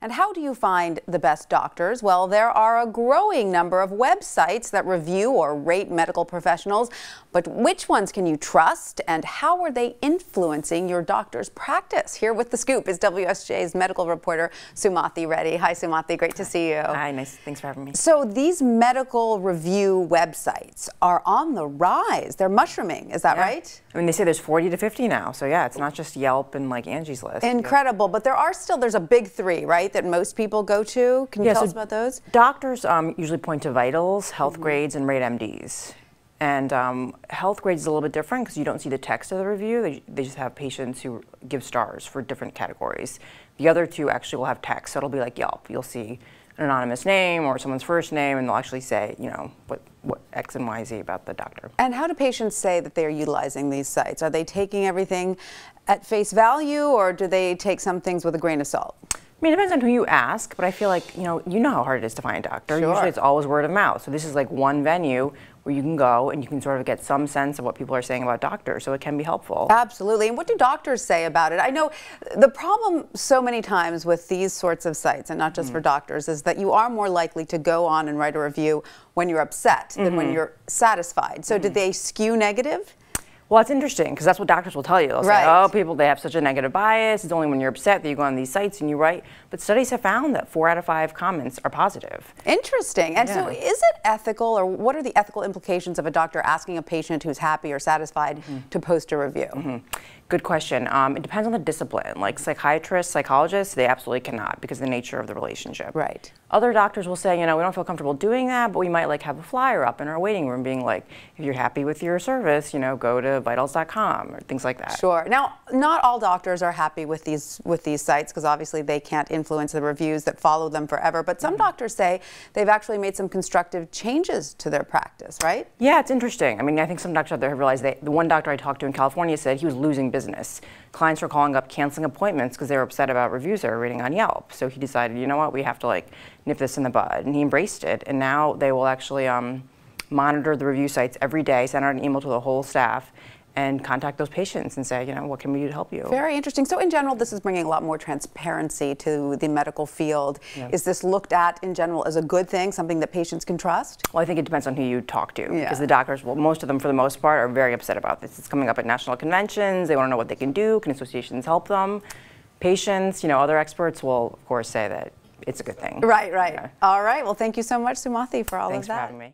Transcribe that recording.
And how do you find the best doctors? Well, there are a growing number of websites that review or rate medical professionals, but which ones can you trust and how are they influencing your doctor's practice? Here with the scoop is WSJ's medical reporter Sumathi Reddy. Hi Sumathi, great to see you. Hi, nice. Thanks for having me. So these medical review websites are on the rise. They're mushrooming, is that right? I mean, they say there's 40 to 50 now, so yeah, it's not just Yelp and like Angie's List. Incredible, but there's a big three, right, that most people go to. Can you tell us about those? Doctors usually point to vitals, health grades, and rate MDs. And health grades is a little bit different because you don't see the text of the review. They just have patients who give stars for different categories. The other two actually will have text, so it'll be like Yelp. You'll see an anonymous name or someone's first name, and they'll actually say, you know, what X and Y, Z about the doctor. And how do patients say that they're utilizing these sites? Are they taking everything at face value, or do they take some things with a grain of salt? I mean, it depends on who you ask, but I feel like, you know how hard it is to find a doctor. Sure. Usually it's always word of mouth. So this is like one venue where you can go and you can sort of get some sense of what people are saying about doctors, so it can be helpful. Absolutely. And what do doctors say about it? I know the problem so many times with these sorts of sites, and not just for doctors, is that you are more likely to go on and write a review when you're upset than when you're satisfied. So do they skew negative? Well, it's interesting because that's what doctors will tell you. They'll say, oh, they have such a negative bias. It's only when you're upset that you go on these sites and you write. But studies have found that 4 out of 5 comments are positive. Interesting. And so is it ethical, or what are the ethical implications of a doctor asking a patient who's happy or satisfied to post a review? Good question. It depends on the discipline. Like psychiatrists, psychologists, they absolutely cannot because of the nature of the relationship. Right. Other doctors will say, you know, we don't feel comfortable doing that, but we might like have a flyer up in our waiting room being like, if you're happy with your service, you know, go to vitals.com or things like that. Sure. Now, not all doctors are happy with these sites because obviously they can't influence the reviews that follow them forever. But some doctors say they've actually made some constructive changes to their practice, right? Yeah, it's interesting. I mean, I think some doctors out there have realized the one doctor I talked to in California said he was losing business. Clients were calling up, canceling appointments because they were upset about reviews they were reading on Yelp. So he decided, you know what, we have to like nip this in the bud, and he embraced it. And now they will actually monitor the review sites every day, send out an email to the whole staff, and contact those patients and say, you know, what can we do to help you? Very interesting. So in general, this is bringing a lot more transparency to the medical field. Yeah. Is this looked at in general as a good thing, something that patients can trust? Well, I think it depends on who you talk to. Because the doctors, well, most of them for the most part are very upset about this. It's coming up at national conventions. They want to know what they can do. Can associations help them? Patients, you know, other experts will, of course, say that it's a good thing. Right, right. Yeah. All right. Well, thank you so much, Sumathi, for all of that. Thanks for having me.